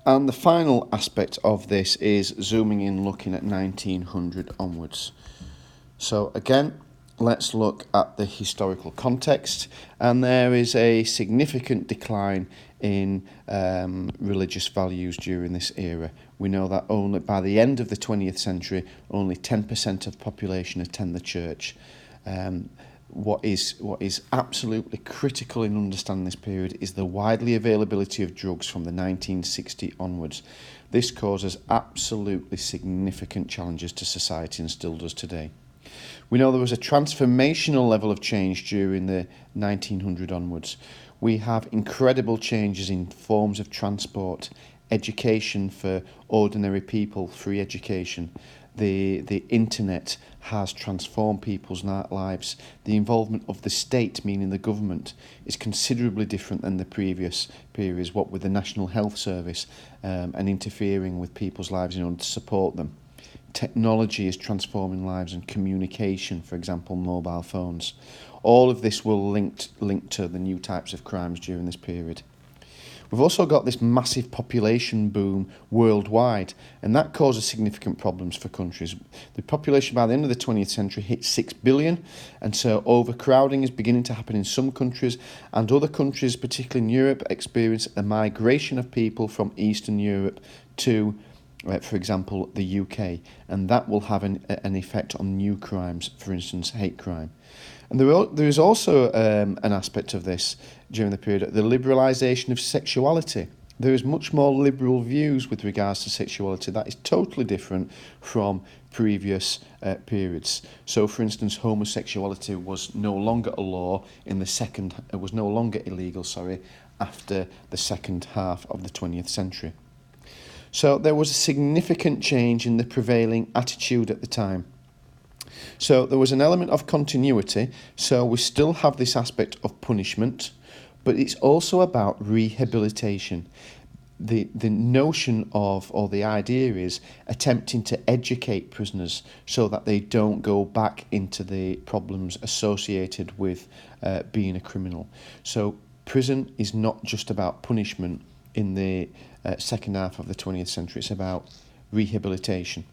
And the final aspect of this is zooming in, looking at 1900 onwards. So again, let's look at the historical context, and there is a significant decline in religious values during this era. We know that only by the end of the 20th century, only 10% of the population attend the church. What is absolutely critical in understanding this period is the widely availability of drugs from the 1960s onwards. This causes absolutely significant challenges to society and still does today. We know there was a transformational level of change during the 1900 onwards. We have incredible changes in forms of transport, education for ordinary people, free education. The internet has transformed people's lives. The involvement of the state, meaning the government, is considerably different than the previous periods, what with the National Health Service and interfering with people's lives in order to support them. Technology is transforming lives and communication, for example, mobile phones. All of this will link to the new types of crimes during this period. We've also got this massive population boom worldwide, and that causes significant problems for countries. The population by the end of the 20th century hit 6 billion, and so overcrowding is beginning to happen in some countries, and other countries, particularly in Europe, experience a migration of people from Eastern Europe to for example, the UK, and that will have an effect on new crimes, for instance, hate crime. And there is also an aspect of this during the period, the liberalisation of sexuality. There is much more liberal views with regards to sexuality that is totally different from previous periods. So, for instance, homosexuality was no longer a law was no longer illegal, after the second half of the 20th century. So there was a significant change in the prevailing attitude at the time. So there was an element of continuity, so we still have this aspect of punishment, but it's also about rehabilitation. The notion of, or the idea is, attempting to educate prisoners so that they don't go back into the problems associated with being a criminal. So prison is not just about punishment in the second half of the 20th century, it's about rehabilitation.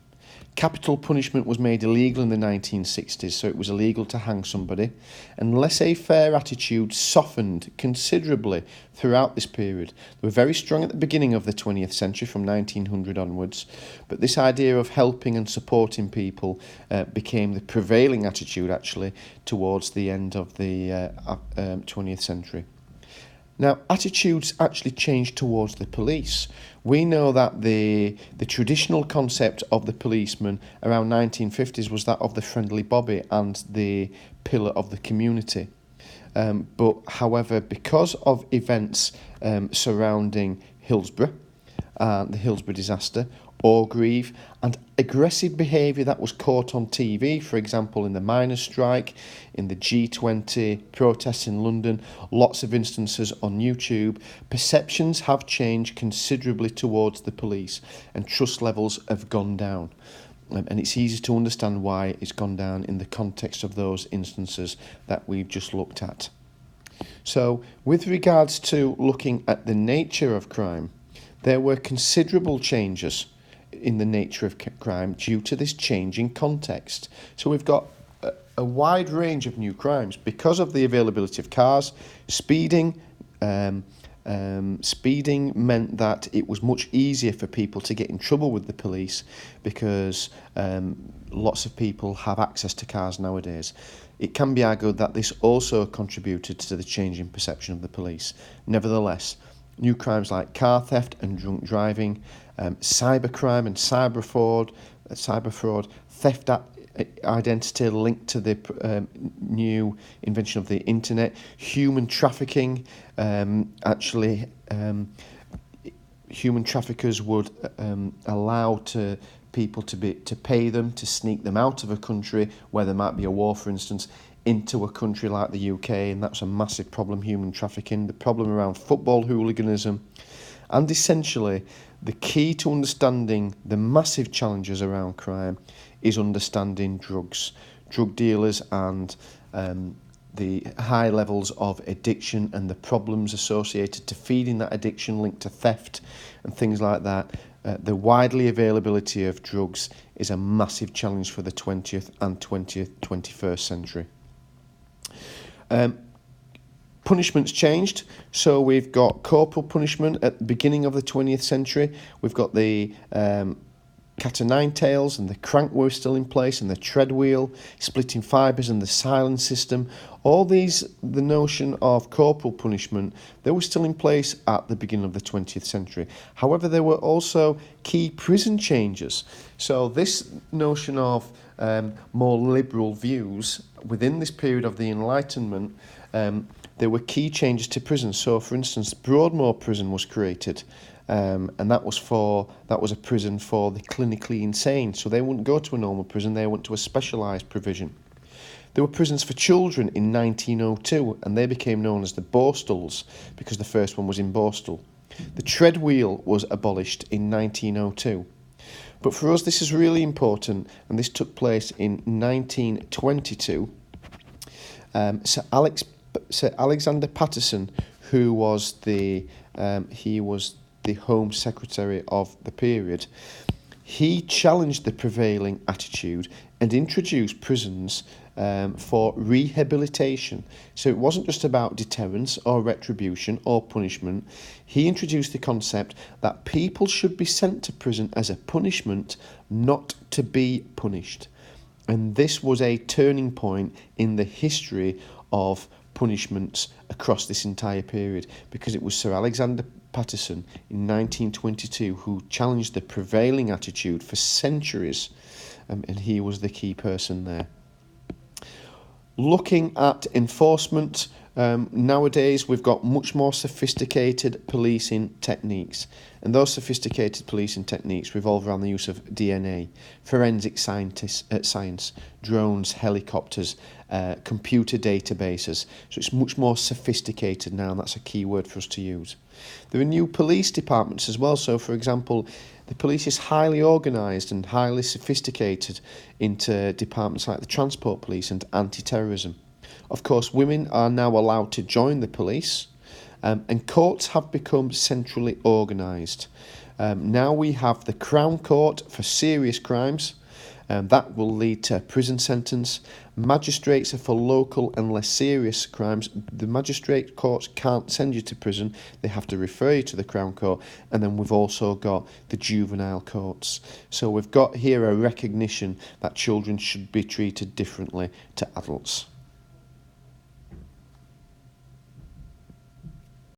Capital punishment was made illegal in the 1960s, so it was illegal to hang somebody, and laissez-faire attitudes softened considerably throughout this period. They were very strong at the beginning of the 20th century, from 1900 onwards, but this idea of helping and supporting people became the prevailing attitude, actually, towards the end of the 20th century. Now, attitudes actually changed towards the police. We know that the traditional concept of the policeman around 1950s was that of the friendly Bobby and the pillar of the community. But however, because of events surrounding Hillsborough, the Hillsborough disaster, Orgreave, and aggressive behaviour that was caught on TV, for example in the miners' strike, in the G20 protests in London, lots of instances on YouTube, perceptions have changed considerably towards the police and trust levels have gone down. And it's easy to understand why it's gone down in the context of those instances that we've just looked at. So, with regards to looking at the nature of crime, there were considerable changes in the nature of crime due to this changing context. So we've got a wide range of new crimes because of the availability of cars. Speeding meant that it was much easier for people to get in trouble with the police because lots of people have access to cars nowadays. It can be argued that this also contributed to the change in perception of the police. Nevertheless, new crimes like car theft and drunk driving, cybercrime and cyber fraud, theft identity linked to the new invention of the internet, human trafficking. Human traffickers would allow people to pay them to sneak them out of a country where there might be a war, for instance, into a country like the UK, and that's a massive problem, human trafficking, the problem around football hooliganism, and essentially the key to understanding the massive challenges around crime is understanding drugs, drug dealers and the high levels of addiction and the problems associated to feeding that addiction, linked to theft and things like that. The widely availability of drugs is a massive challenge for the 20th and 21st century. Punishment's changed, so we've got corporal punishment at the beginning of the 20th century. We've got the cat o' nine tails, and the crank were still in place, and the tread wheel, splitting fibres, and the silence system. All these, the notion of corporal punishment, they were still in place at the beginning of the 20th century. However, there were also key prison changes. So this notion of more liberal views within this period of the Enlightenment, there were key changes to prison. So, for instance, Broadmoor Prison was created. And that was a prison for the clinically insane. So they wouldn't go to a normal prison, they went to a specialised provision. There were prisons for children in 1902, and they became known as the Borstalls because the first one was in Borstal. The tread wheel was abolished in 1902. But for us, this is really important, and this took place in 1922. Sir Alexander Patterson, who was the Home Secretary of the period, he challenged the prevailing attitude and introduced prisons for rehabilitation. So it wasn't just about deterrence or retribution or punishment. He introduced the concept that people should be sent to prison as a punishment, not to be punished. And this was a turning point in the history of punishments across this entire period, because it was Sir Alexander Patterson in 1922 who challenged the prevailing attitude for centuries, and he was the key person there. Looking at enforcement, nowadays we've got much more sophisticated policing techniques, and those sophisticated policing techniques revolve around the use of DNA, forensic science, drones, helicopters, computer databases. So it's much more sophisticated now, and that's a key word for us to use. There are new police departments as well. So, for example, the police is highly organised and highly sophisticated into departments like the transport police and anti-terrorism. Of course, women are now allowed to join the police, and courts have become centrally organised. Now we have the Crown Court for serious crimes. That will lead to a prison sentence. Magistrates are for local and less serious crimes. The magistrate courts can't send you to prison. They have to refer you to the Crown Court. And then we've also got the juvenile courts. So we've got here a recognition that children should be treated differently to adults.